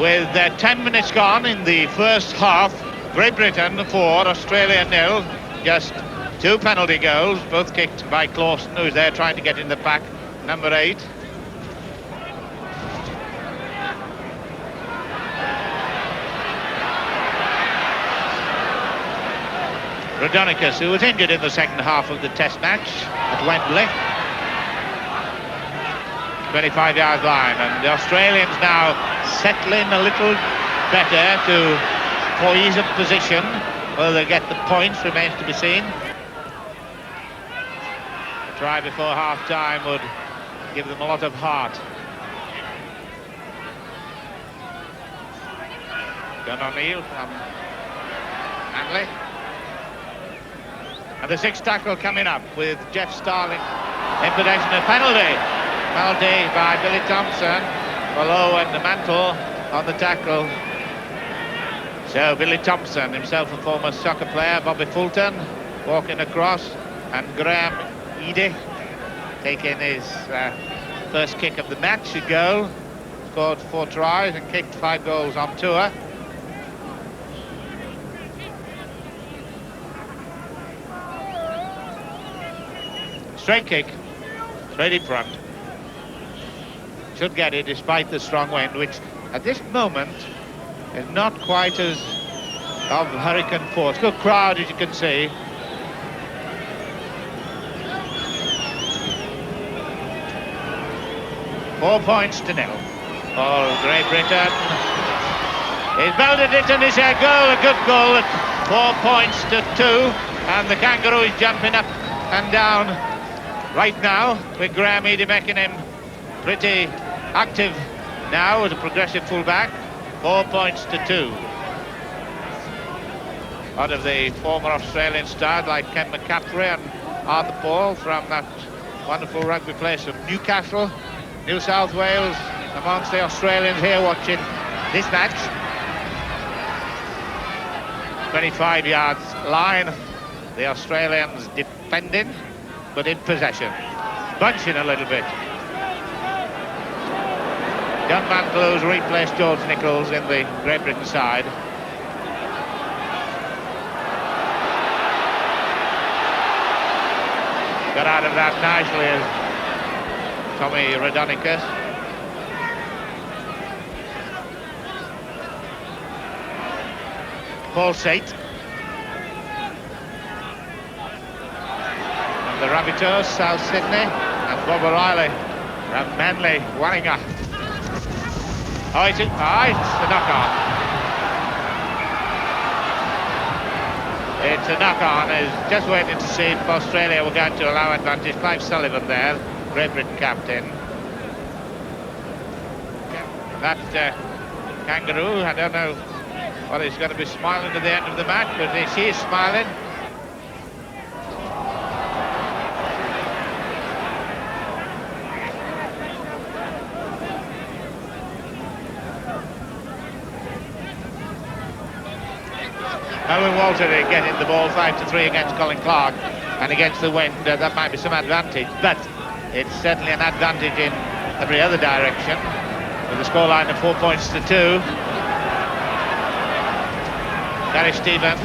With 10 minutes gone in the first half, Great Britain 4, Australia 0. Just 2 penalty goals, both kicked by Clawson, who's there trying to get in the pack, number 8. Rodonicus, who was injured in the second half of the Test match at Wembley. 25-yard line, and the Australians now settling a little better to poise of position. Whether they get the points remains to be seen. A try before half-time would give them a lot of heart. Gun O'Neill from Hanley. And the 6th tackle coming up with Jeff Starling in possession of penalty. Penalty by Billy Thompson. Below and the mantle on the tackle. So Billy Thompson, himself a former soccer player, Bobby Fulton walking across, and Graham Eady taking his first kick of the match, a goal. Scored 4 tries and kicked 5 goals on tour. Straight kick, straight in front. Should get it despite the strong wind, which at this moment is not quite as of hurricane force. Good crowd, as you can see. Four points to 0 for Great Britain. He's belted it and it's a goal, a good goal at 4 points to 2. And the Kangaroo is jumping up and down right now, with Graham Eady making him pretty active now as a progressive fullback. 4 points to 2. Out of the former Australian stars like Ken McCaffrey and Arthur Paul from that wonderful rugby place of Newcastle, New South Wales, amongst the Australians here watching this match. 25 yards line, the Australians defending, but in possession, bunching a little bit. John Mantle's replaced George Nichols in the Great Britain side. Got out of that nicely as Tommy Rodonicus. Paul Sate. And the Rabbitohs, South Sydney, and Bob O'Reilly from Manly, Warringah. Oh, it's a knock-on. It's a knock-on. Is just waiting to see if Australia were going to allow advantage. Clive Sullivan there, Great Britain captain. That Kangaroo, I don't know what he's going to be smiling at the end of the match, but she is smiling. Owen Walter getting the ball 5-3 against Colin Clark, and against the wind that might be some advantage, but it's certainly an advantage in every other direction, with a scoreline of 4 points to 2. Gary Stevens.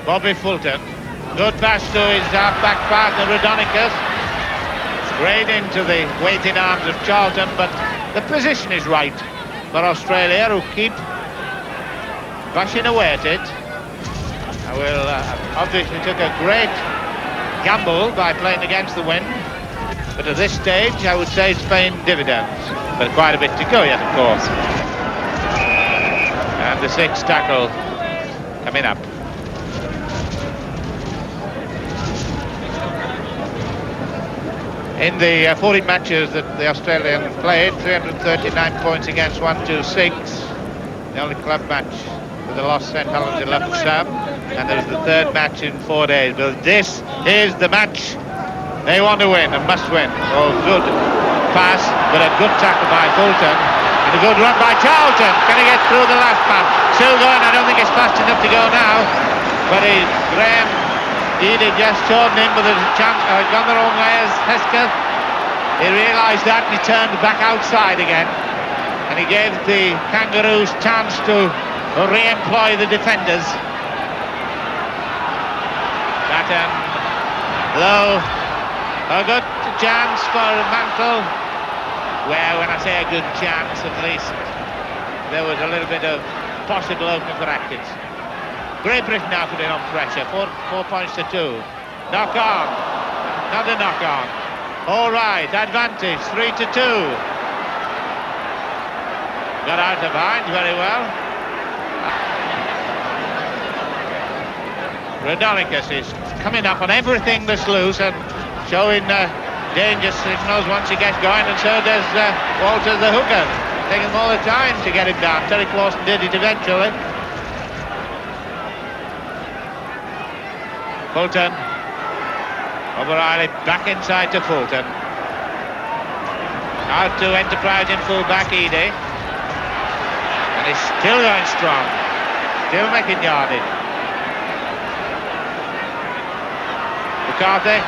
Bobby Fulton. Good pass to his half-back partner Rodonicus. Straight into the waiting arms of Charlton, but the position is right for Australia, who keep bashing away at it. I will obviously took a great gamble by playing against the wind, but at this stage I would say it's paying dividends, but quite a bit to go yet, of course. And the 6th tackle coming up. In the 40 matches that the Australians played, 339 points against 126. The only club match with the lost St Helens in Lumsden, and there's the 3rd match in 4 days. But this is the match they want to win and must win. Oh, good pass, but a good tackle by Fulton, and a good run by Charlton. Can he get through the last pass? Still going. I don't think it's fast enough to go now, but Graham Edie just chosen him, but there's a chance. Gone the wrong way as Hesketh. He realised that and he turned back outside again. And he gave the Kangaroos chance to re-employ the defenders. Batten, low. A good chance for Mantle. Well, when I say a good chance, at least there was a little bit of possible opening for Atkins. Great Britain now putting on pressure. 4 points to 2. Knock on. Another knock on. All right, advantage. 3 to 2. Got out of behind very well. Rodonicus is coming up on everything that's loose and showing danger signals once he gets going, and so does Walters the hooker. Taking him all the time to get him down. Terry Clawson did it eventually. Fulton. O'Reilly back inside to Fulton. Out to enterprising full-back Edie. And he's still going strong. Still making yardage. McCarthy.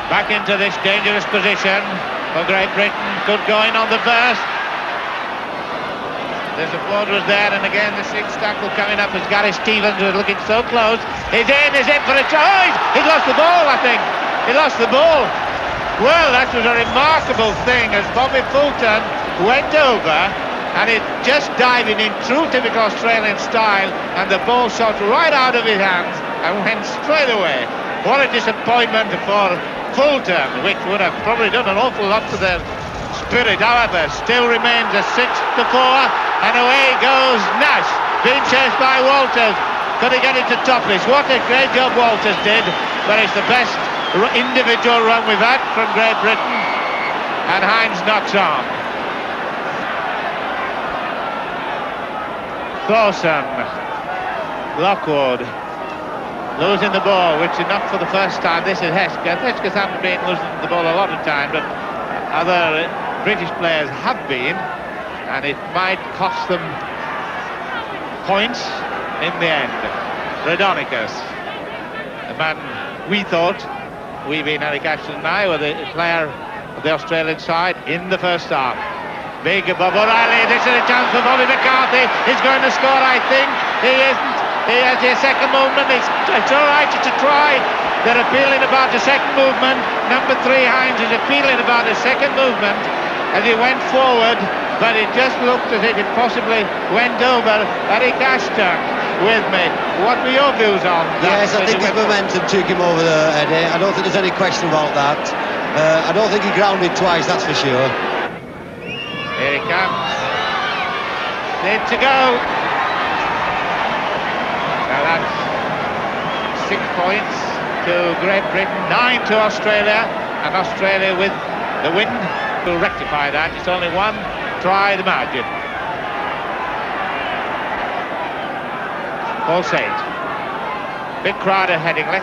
Back into this dangerous position for Great Britain. Good going on the burst. The support was there, and again the sixth tackle coming up as Gary Stevens was looking so close. He's in for a try. He's lost the ball, I think. He lost the ball. Well, that was a remarkable thing as Bobby Fulton went over and it just diving in true typical Australian style, and the ball shot right out of his hands and went straight away. What a disappointment for Fulton, which would have probably done an awful lot to their spirit. However, still remains a 6 to 4, and away goes Nash, being chased by Walters. Could he get it to Topless? What a great job Walters did, but it's the best individual run we've had from Great Britain, and Hines knocks on. Clawson, Lockwood, losing the ball, which is not for the first time. This is Hesketh. Hesketh hasn't been losing the ball a lot of time, but other British players have been, and it might cost them points in the end. Rodonicus, the man we thought, we being Eric Ashton and I, were the player of the Australian side in the first half. Big Bob O'Reilly, this is a chance for Bobby McCarthy. He's going to score, I think. He isn't. He has his second movement. It's all right to try. They're appealing about the second movement. Number 3, Hines, is appealing about the second movement as he went forward, but it just looked as if it possibly went over. Eric Ashton with me. What were your views on that? Yes, I think his momentum took him over there, Eddie. I don't think there's any question about that. I don't think he grounded twice, that's for sure. Here he comes. Need to go. Now that's 6 points to Great Britain, 9 to Australia, and Australia with the win will rectify that. It's only 1 try the margin. Paul Sage. Big crowd at Headingley.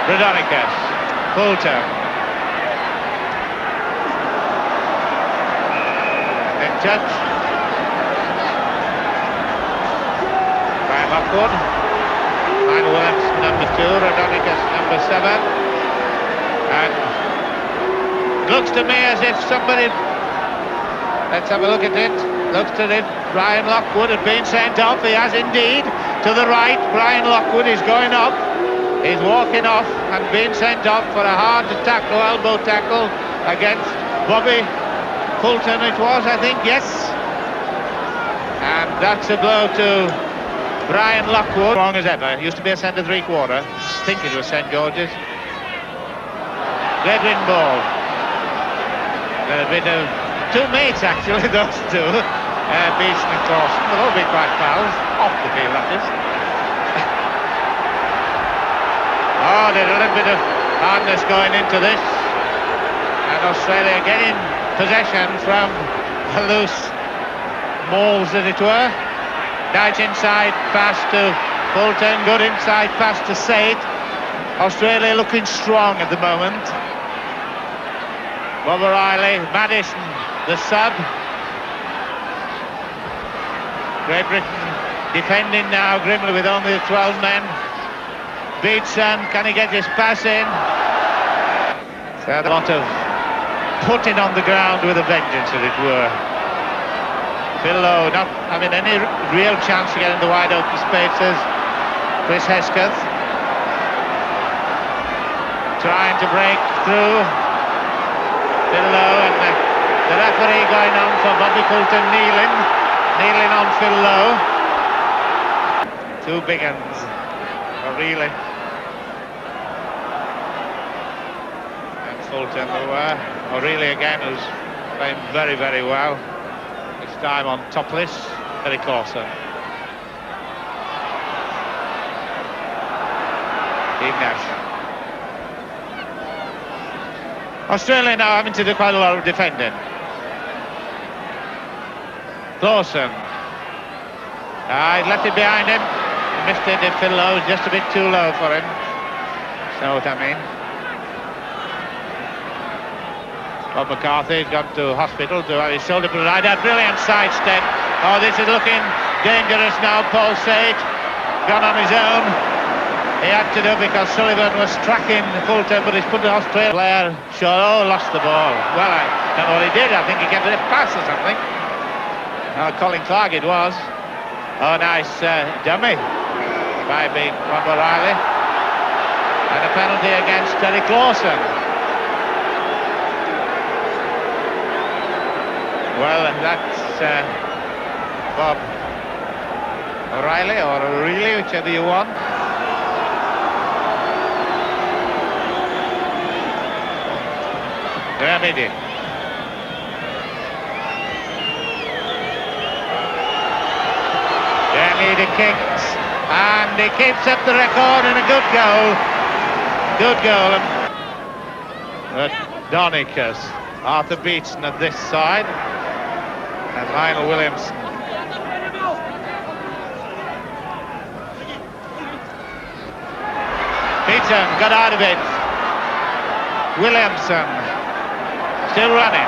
Rodonicus. Fulton. Touch. Brian Lockwood. Lionel Williams, number 2. Rodonicus, number 7. And it looks to me as if somebody... Let's have a look at it. Looks as if Brian Lockwood had been sent off. He has indeed. To the right, Brian Lockwood is going up. He's walking off and being sent off for a hard tackle, elbow tackle against Bobby Fulton it was, I think, yes. And that's a blow to Brian Lockwood. Strong as ever. Used to be a centre 3/4. I think it was St George's. Great Britain ball. Got a bit of 2 mates actually, those two. Beeson and Clawson. They'll all be quite pals. Off the field, that is. Oh, there's a little bit of hardness going into this. And Australia getting possession from loose mauls, as it were. Nice inside pass to Fulton, good inside pass to Said. Australia looking strong at the moment. Bob O'Reilly, Madison, the sub, Great Britain defending now grimly with only 12 men. Beatson, can he get his pass in? So a lot of putting on the ground with a vengeance, as it were. Phil Lowe not having any real chance to get in the wide open spaces. Chris Hesketh trying to break through. Phil Lowe, and the referee going on for Bobby Fulton kneeling on Phil Lowe. Two big uns, O'Reilly and Fulton, who O'Reilly again, who's playing very, very well. This time on topless, very Clausen. Steve Nash. Australia now having to do quite a lot of defending. Clausen. He left it behind him. He missed it. Phil Lowe, just a bit too low for him. Know what I mean? Bob McCarthy's gone to hospital to have his shoulder put right out. Brilliant sidestep. Oh, this is looking dangerous now. Paul Sage gone on his own. He had to do because Sullivan was tracking Fulton, but he's put the Australian player. Lost the ball. Well, I don't know what he did. I think he gave it a pass or something. Colin Clark it was. Oh, nice dummy by Bob O'Reilly. And a penalty against Terry Clausen. Well, that's Bob O'Reilly or O'Reilly, whichever you want. Remedy. Remedy kicks, and he keeps up the record, and a good goal. Good goal. Donicus, Arthur Beatson at this side, and Lionel Williamson. Beatson got out of it. Williamson still running.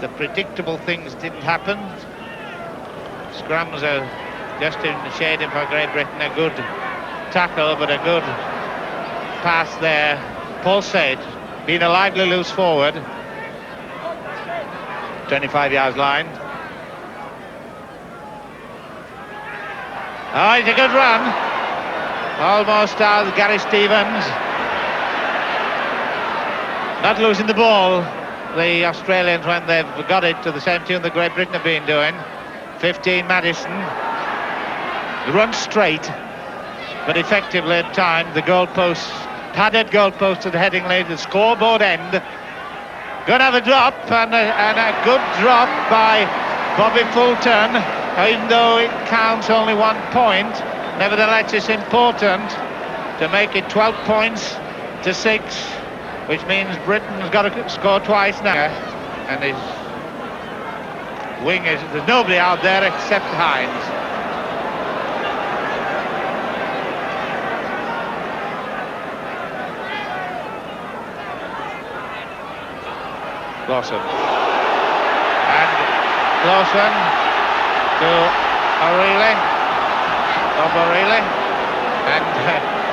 The predictable things didn't happen. Scrums are just in the shading for Great Britain. A good tackle, but a good pass there. Paul Sage being a lively loose forward. 25 yards line. Oh, it's a good run. Almost out Gary Stevens. Not losing the ball, the Australians, when they've got it, to the same tune that Great Britain have been doing. 15 Madison. Run straight, but effectively at time. The goalpost, padded goalpost to the heading lead, the scoreboard end. Gonna have a drop, and a good drop by Bobby Fulton. Even though it counts only 1 point, nevertheless it's important to make it 12 points to 6. Which means Britain's got to score twice now. And his wing is... There's nobody out there except Hines. Clausen. And Clausen to O'Reilly. Bob O'Reilly. And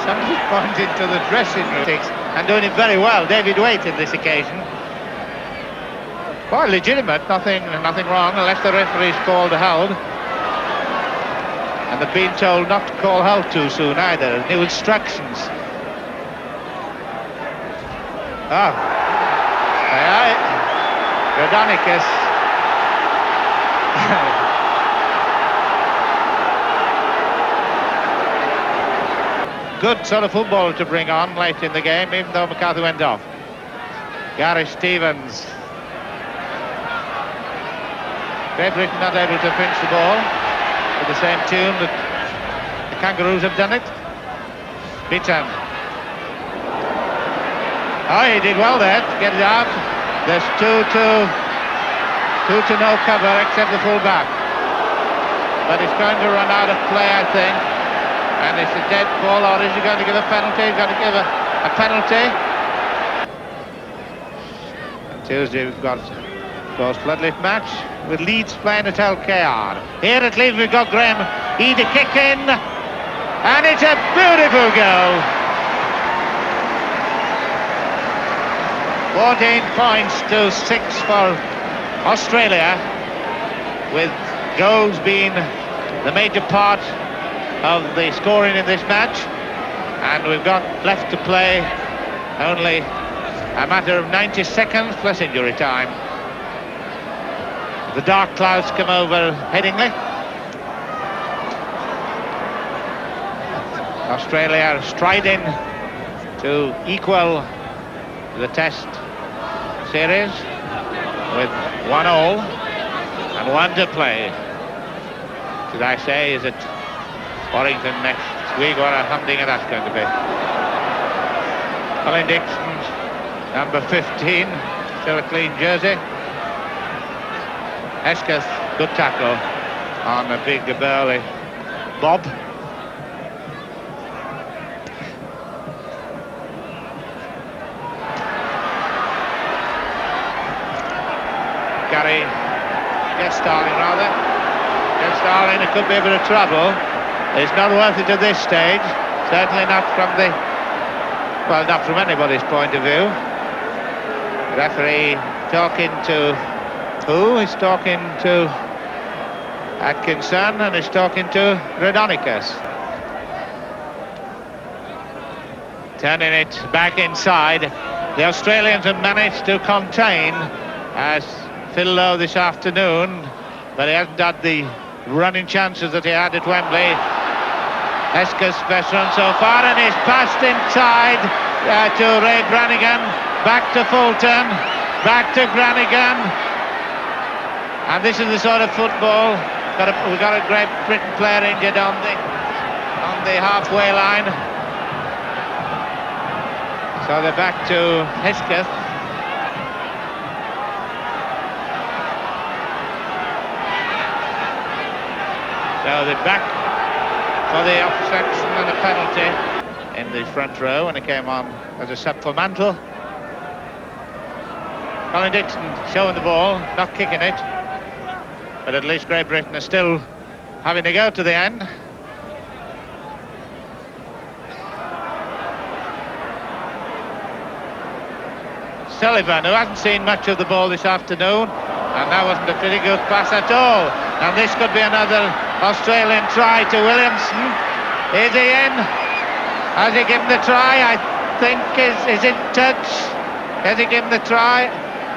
somebody pointed to the dressing room. And doing it very well, David Waite in this occasion. Quite legitimate, nothing wrong, unless the referee's called a hold. And they've been told not to call hold too soon either. New instructions. Oh. Aye. Rodonicus. Good sort of football to bring on late in the game, even though McCarthy went off. Gary Stevens. Great Britain not able to finish the ball with the same tune that the Kangaroos have done it. Beaton. Oh, he did well there to get it out. There's two to no cover except the full-back. But it's going to run out of play, I think. And it's a dead ball, or is he going to give a penalty? He's going to give a penalty. On Tuesday we've got course, floodlit match with Leeds playing at LKR. Here at Leeds we've got Graham Ede kick in, and it's a beautiful goal. 14 points to 6 for Australia, with goals being the major part of the scoring in this match. And we've got left to play only a matter of 90 seconds plus injury time. The dark clouds come over Headingley. Australia striding to equal the Test series with 1-1 and 1 to play. Should I say, is it Warrington next week? What a humdinger that's going to be. Colin Dixon, number 15, still a clean jersey. Hesketh, good tackle on a big burly Bob. Gary Starling, Starling, it could be a bit of trouble. It's not worth it at this stage. Certainly not from the, well, not from anybody's point of view. Referee talking to who? He's talking to Atkinson, and he's talking to Radonicus. Turning it back inside. The Australians have managed to contain as Phil Lowe this afternoon, but he hasn't had the running chances that he had at Wembley. Hesketh's best run so far, and he's passed inside to Ray Brannigan, back to Fulton, back to Brannigan, and this is the sort of football. We've got a Great Britain player injured on the halfway line, so they're back to Hesketh. So they're back for the offsection and a penalty in the front row, and it came on as a sub for Mantle. Colin Dixon showing the ball, not kicking it, but at least Great Britain are still having to go to the end. Sullivan, who hasn't seen much of the ball this afternoon, and that wasn't a pretty good pass at all. And this could be another Australian try to Williamson. Is he in? Has he given the try? I think is it touch? Has he given the try?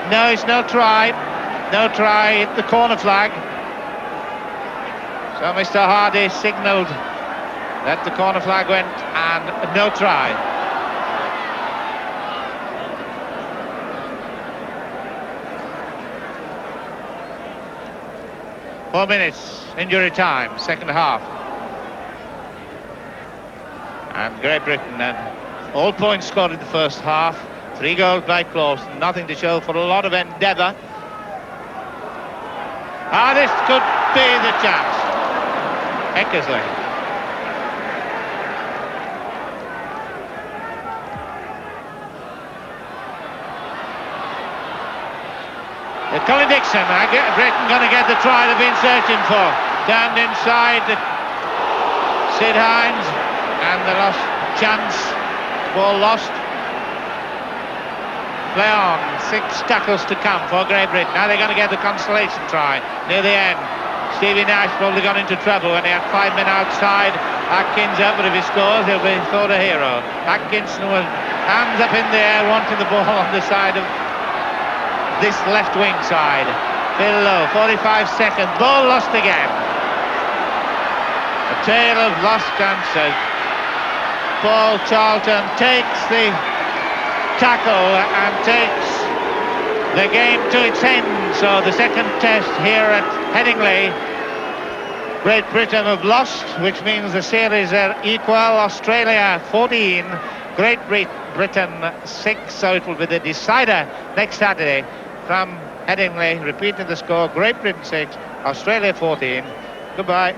No, it's no try. No try at the corner flag. So Mr. Hardy signalled that the corner flag went, and no try. Four minutes, injury time, second half. And Great Britain, all points scored in the first half. 3 goals by Clawson, nothing to show for a lot of endeavour. This could be the chance. Eckersley. Colin Dixon, Britain going to get the try they've been searching for. Turned inside to Sid Hines, and the lost chance, ball lost. Play on, 6 tackles to come for Great Britain. Now they're going to get the consolation try near the end. Stevie Nash probably got into trouble when he had 5 men outside. Atkins up, but if he scores, he'll be thought a hero. Atkinson was hands up in the air, wanting the ball on the side of this left wing side. Phil Lowe, 45 seconds, ball lost again. A tale of lost chances. Paul Charlton takes the tackle and takes the game to its end. So the second test here at Headingley, Great Britain have lost, which means the series are equal. Australia 14, Great Britain 6, so it will be the decider next Saturday from Headingley. Repeating the score, Great Britain 6, Australia 14. Goodbye.